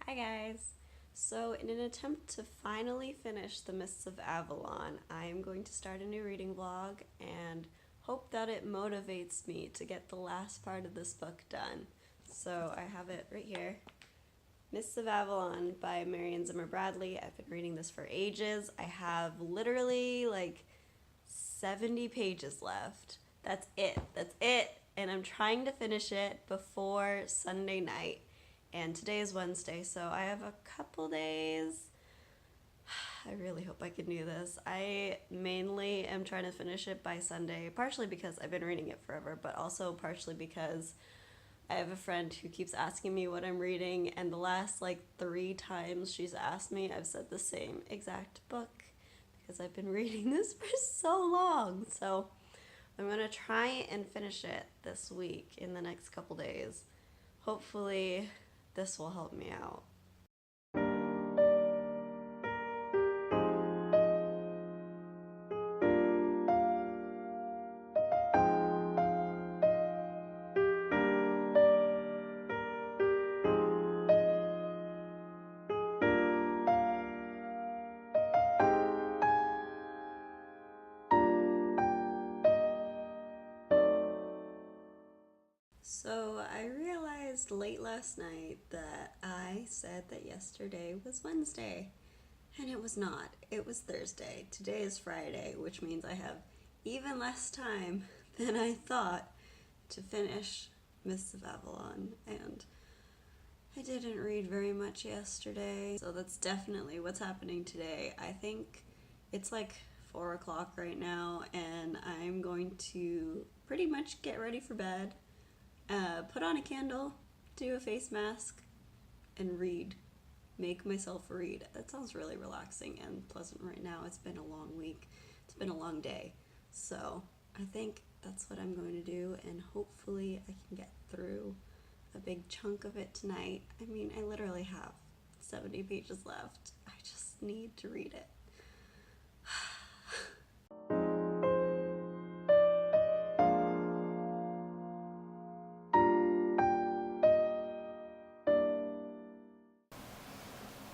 Hi guys! So in an attempt to finally finish The Mists of Avalon, I am going to start a new reading vlog and hope that it motivates me to get the last part of this book done. So I have it right here. Mists of Avalon by Marion Zimmer Bradley. I've been reading this for ages. I have literally like 70 pages left. That's it. That's it. And I'm trying to finish it before Sunday night. And today is Wednesday, so I have a couple days. I really hope I can do this. I mainly am trying to finish it by Sunday, partially because I've been reading it forever, but also partially because I have a friend who keeps asking me what I'm reading, and the last like 3 times she's asked me, I've said the same exact book because I've been reading this for so long. So I'm gonna try and finish it this week in the next couple days. Hopefully this will help me out. So I realized late last night that I said that yesterday was Wednesday, and it was not. It was Thursday. Today is Friday, which means I have even less time than I thought to finish Mists of Avalon, and I didn't read very much yesterday, so that's definitely what's happening today. I think it's like 4 o'clock right now, and I'm going to pretty much get ready for bed, put on a candle, do a face mask, and read. Make myself read. That sounds really relaxing and pleasant right now. It's been a long week. It's been a long day. So I think that's what I'm going to do, and hopefully I can get through a big chunk of it tonight. I mean, I literally have 70 pages left. I just need to read it.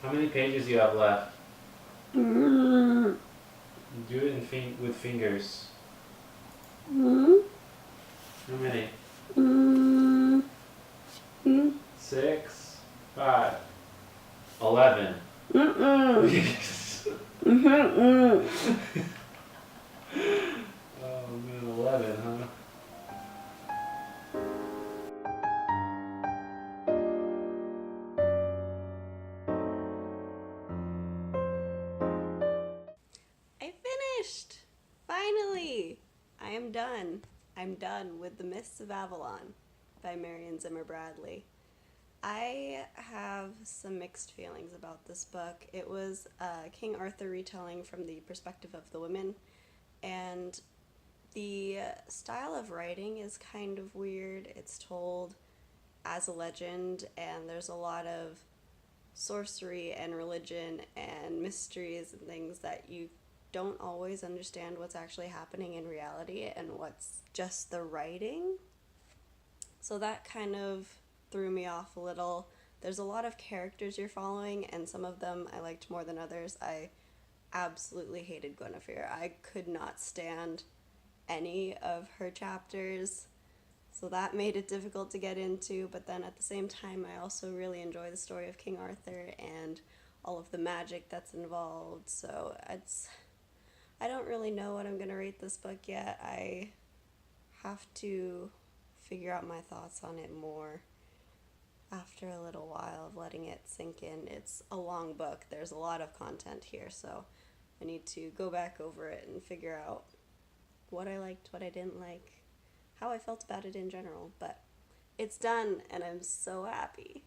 How many pages do you have left? Mm. Do it with fingers. Mm. How many? Mm. Mm. 6, 5, 11. Mm-mm. Mm-mm. Oh man, 11, huh? I finished! Finally! I am done. I'm done with The Mists of Avalon by Marion Zimmer Bradley. I have some mixed feelings about this book. It was a King Arthur retelling from the perspective of the women, and the style of writing is kind of weird. It's told as a legend, and there's a lot of sorcery and religion and mysteries and things that you don't always understand what's actually happening in reality and what's just the writing. So that kind of threw me off a little. There's a lot of characters you're following, and some of them I liked more than others. I absolutely hated Guinevere. I could not stand any of her chapters, so that made it difficult to get into. But then at the same time, I also really enjoy the story of King Arthur and all of the magic that's involved. So I don't really know what I'm going to rate this book yet. I have to figure out my thoughts on it more after a little while of letting it sink in. It's a long book. There's a lot of content here, so I need to go back over it and figure out what I liked, what I didn't like, how I felt about it in general. But it's done, and I'm so happy.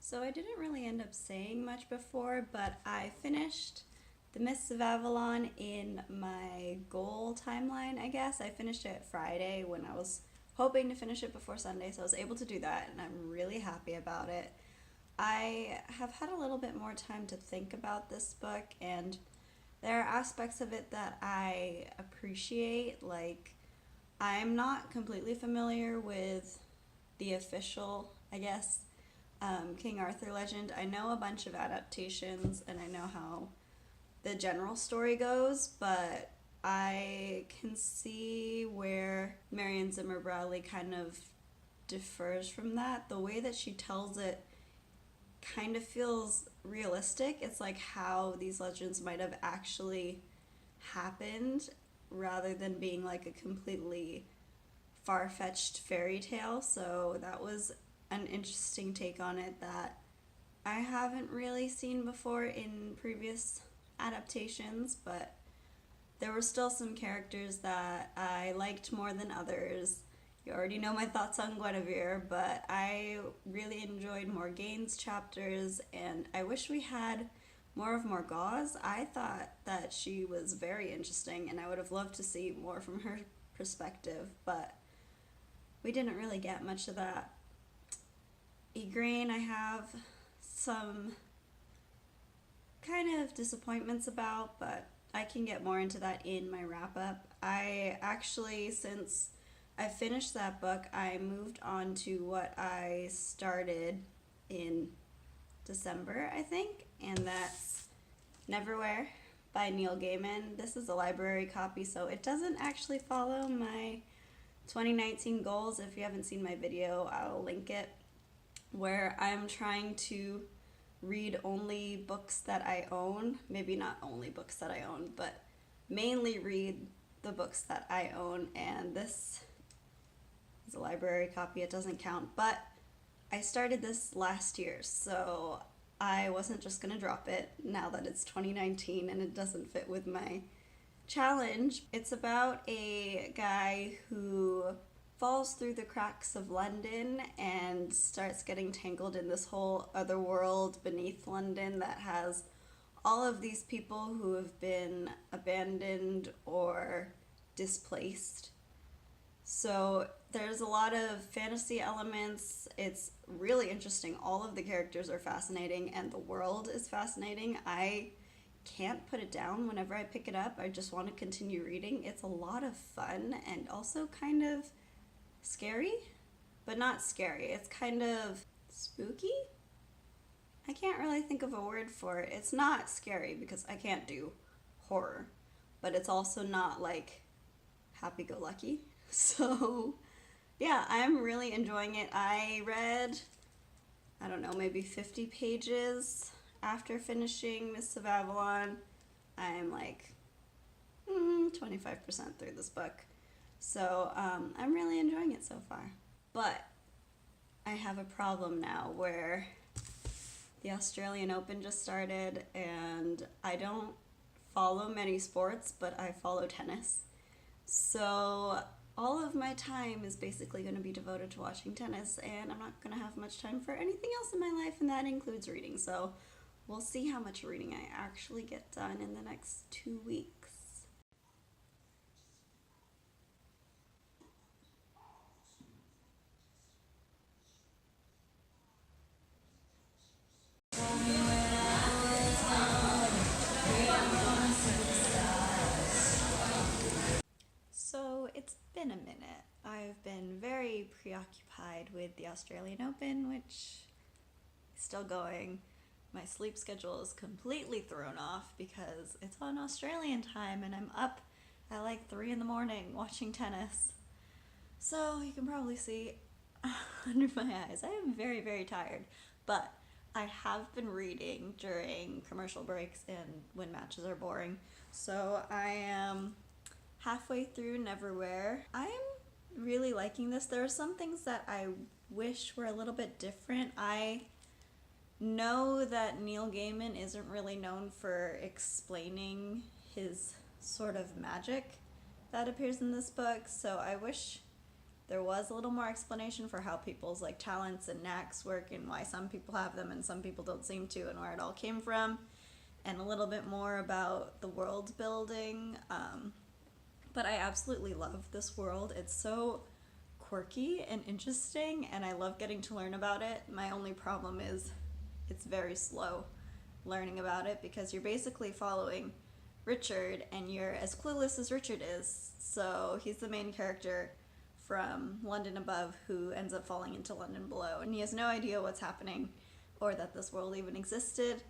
So I didn't really end up saying much before, but I finished The Mists of Avalon in my goal timeline, I guess. I finished it Friday when I was hoping to finish it before Sunday, so I was able to do that, and I'm really happy about it. I have had a little bit more time to think about this book, and there are aspects of it that I appreciate. Like, I'm not completely familiar with the official, I guess, King Arthur legend. I know a bunch of adaptations, and I know how the general story goes, but I can see where Marion Zimmer Bradley kind of differs from that. The way that she tells it kind of feels realistic. It's like how these legends might have actually happened rather than being like a completely far-fetched fairy tale. So that was an interesting take on it that I haven't really seen before in previous adaptations, but there were still some characters that I liked more than others. You already know my thoughts on Guinevere, but I really enjoyed Morgaine's chapters, and I wish we had more of Morgause. I thought that she was very interesting, and I would have loved to see more from her perspective, but we didn't really get much of that. Igraine, I have some kind of disappointments about, but I can get more into that in my wrap up. I actually, since I finished that book, I moved on to what I started in December, I think, and that's Neverwhere by Neil Gaiman. This is a library copy, so it doesn't actually follow my 2019 goals. If you haven't seen my video, I'll link it, where I'm trying to read only books that I own. Maybe not only books that I own, but mainly read the books that I own, and this is a library copy, it doesn't count, but I started this last year, so I wasn't just gonna drop it now that it's 2019 and it doesn't fit with my challenge. It's about a guy who falls through the cracks of London and starts getting tangled in this whole other world beneath London that has all of these people who have been abandoned or displaced. So there's a lot of fantasy elements. It's really interesting. All of the characters are fascinating and the world is fascinating. I can't put it down whenever I pick it up. I just want to continue reading. It's a lot of fun and also kind of scary, but not scary. It's kind of spooky. I can't really think of a word for it. It's not scary because I can't do horror, but it's also not like happy-go-lucky. So yeah, I'm really enjoying it. I read, I don't know, maybe 50 pages after finishing Mists of Avalon. I'm like 25% through this book. So I'm really enjoying it so far. But I have a problem now where the Australian Open just started and I don't follow many sports, but I follow tennis. So all of my time is basically going to be devoted to watching tennis, and I'm not going to have much time for anything else in my life, and that includes reading. So we'll see how much reading I actually get done in the next 2 weeks. So it's been a minute. I've been very preoccupied with the Australian Open, which is still going. My sleep schedule is completely thrown off because it's on Australian time and I'm up at like 3 in the morning watching tennis. So you can probably see under my eyes, I am very, very tired. But I have been reading during commercial breaks and when matches are boring. So I am halfway through Neverwhere. I'm really liking this. There are some things that I wish were a little bit different. I know that Neil Gaiman isn't really known for explaining his sort of magic that appears in this book, so I wish there was a little more explanation for how people's like talents and knacks work and why some people have them and some people don't seem to and where it all came from. and a little bit more about the world building. But I absolutely love this world. It's so quirky and interesting, and I love getting to learn about it. My only problem is it's very slow learning about it because you're basically following Richard and you're as clueless as Richard is. So he's the main character from London Above who ends up falling into London Below, and he has no idea what's happening or that this world even existed,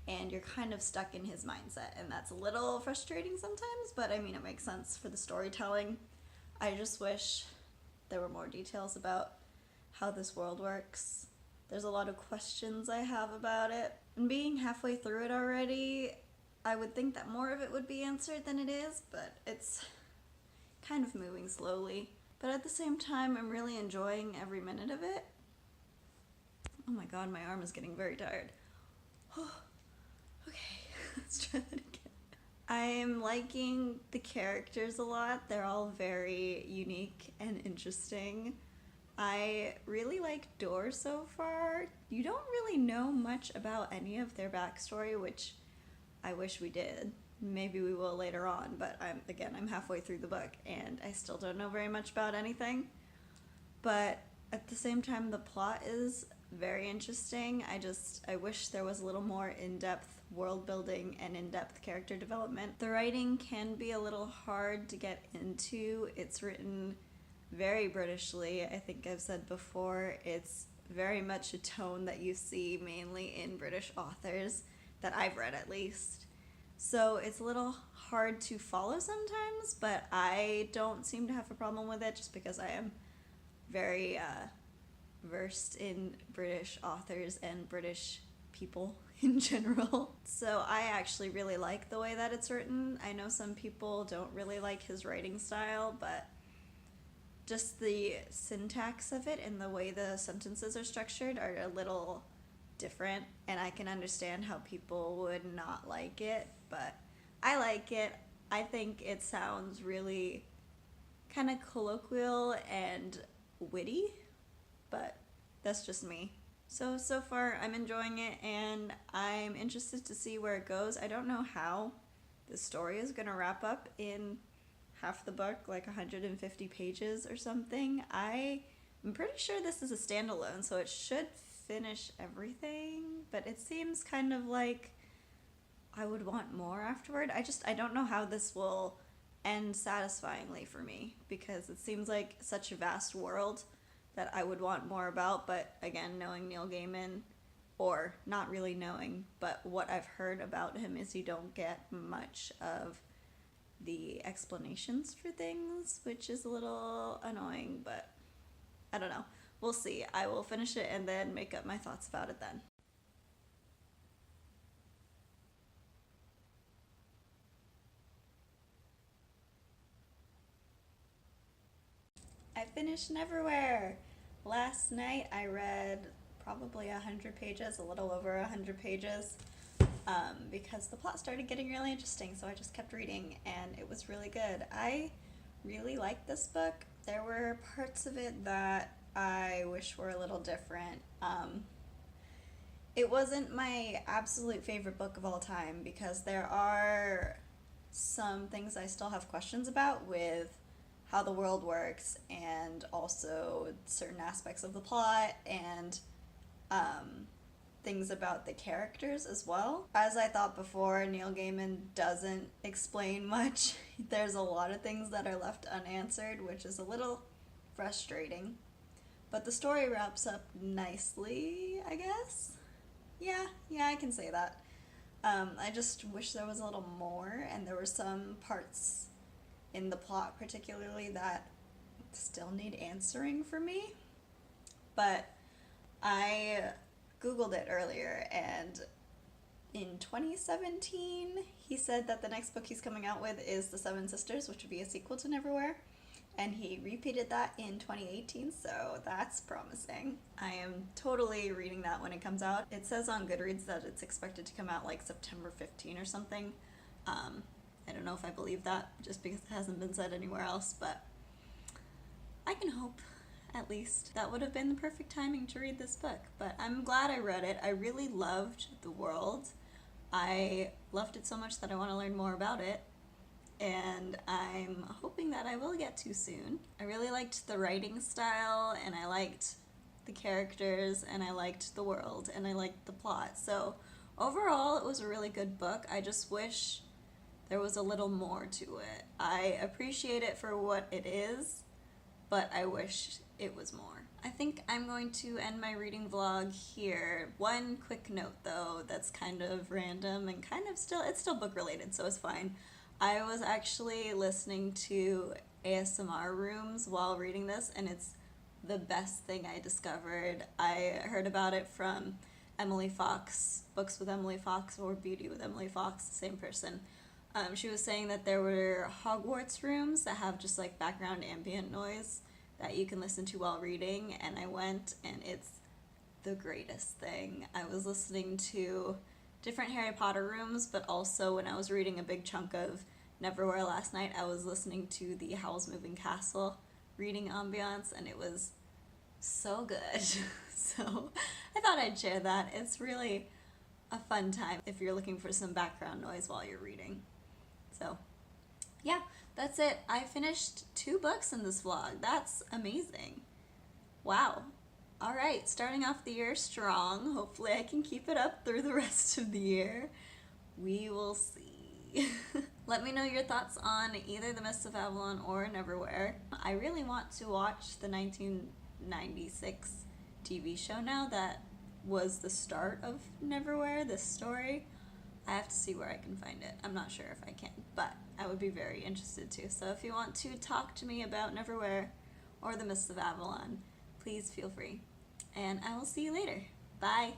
and you're kind of stuck in his mindset, and that's a little frustrating sometimes, but I mean it makes sense for the storytelling. I just wish there were more details about how this world works. There's a lot of questions I have about it, and being halfway through it already, I would think that more of it would be answered than it is, but it's kind of moving slowly. But at the same time, I'm really enjoying every minute of it. Oh my god, my arm is getting very tired. Okay, let's try that again. I'm liking the characters a lot. They're all very unique and interesting. I really like Door so far. You don't really know much about any of their backstory, which I wish we did. Maybe we will later on, but I'm halfway through the book and I still don't know very much about anything. But at the same time, the plot is very interesting. I wish there was a little more in-depth world building and in-depth character development. The writing can be a little hard to get into. It's written very Britishly. I think I've said before, it's very much a tone that you see mainly in British authors, that I've read at least. So it's a little hard to follow sometimes, but I don't seem to have a problem with it just because I am very versed in British authors and British people in general. So I actually really like the way that it's written. I know some people don't really like his writing style, but just the syntax of it and the way the sentences are structured are a little different, and I can understand how people would not like it, but I like it. I think it sounds really kind of colloquial and witty, but that's just me. So far I'm enjoying it, and I'm interested to see where it goes. I don't know how the story is going to wrap up in half the book, like 150 pages or something. I'm pretty sure this is a standalone, so it should finish everything, but it seems kind of like I would want more afterward. I don't know how this will end satisfyingly for me, because it seems like such a vast world that I would want more about, but again, knowing Neil Gaiman, or not really knowing, but what I've heard about him is you don't get much of the explanations for things, which is a little annoying, but I don't know. We'll see. I will finish it and then make up my thoughts about it then. I finished Neverwhere. Last night I read probably 100 pages, a little over 100 pages, because the plot started getting really interesting, so I just kept reading, and it was really good. I really liked this book. There were parts of it that I wish were a little different. It wasn't my absolute favorite book of all time because there are some things I still have questions about with how the world works, and also certain aspects of the plot, and things about the characters as well. As I thought before, Neil Gaiman doesn't explain much. There's a lot of things that are left unanswered, which is a little frustrating. But the story wraps up nicely, I guess. Yeah, I can say that. I just wish there was a little more, and there were some parts in the plot particularly that still need answering for me. But I Googled it earlier, and in 2017 he said that the next book he's coming out with is The Seven Sisters, which would be a sequel to Neverwhere, and he repeated that in 2018, so that's promising. I am totally reading that when it comes out. It says on Goodreads that it's expected to come out like September 15 or something. I don't know if I believe that, just because it hasn't been said anywhere else, but I can hope, at least. That would have been the perfect timing to read this book, but I'm glad I read it. I really loved the world. I loved it so much that I want to learn more about it, and I'm hoping that I will get to soon. I really liked the writing style, and I liked the characters, and I liked the world, and I liked the plot. So overall, it was a really good book. I just wish there was a little more to it. I appreciate it for what it is, but I wish it was more. I think I'm going to end my reading vlog here. One quick note though, that's kind of random and kind of it's still book related, so it's fine. I was actually listening to ASMR rooms while reading this, and it's the best thing I discovered. I heard about it from Emily Fox, Books with Emily Fox or Beauty with Emily Fox, same person. She was saying that there were Hogwarts rooms that have just like background ambient noise that you can listen to while reading, and I went, and it's the greatest thing. I was listening to different Harry Potter rooms, but also when I was reading a big chunk of Neverwhere last night, I was listening to the Howl's Moving Castle reading ambiance, and it was so good. So I thought I'd share that. It's really a fun time if you're looking for some background noise while you're reading. So yeah, that's it. I finished 2 books in this vlog. That's amazing. Wow. Alright, starting off the year strong. Hopefully I can keep it up through the rest of the year. We will see. Let me know your thoughts on either The Mists of Avalon or Neverwhere. I really want to watch the 1996 TV show now that was the start of Neverwhere, this story. I have to see where I can find it. I'm not sure if I can, but I would be very interested to. So if you want to talk to me about Neverwhere or The Mists of Avalon, please feel free. And I will see you later. Bye!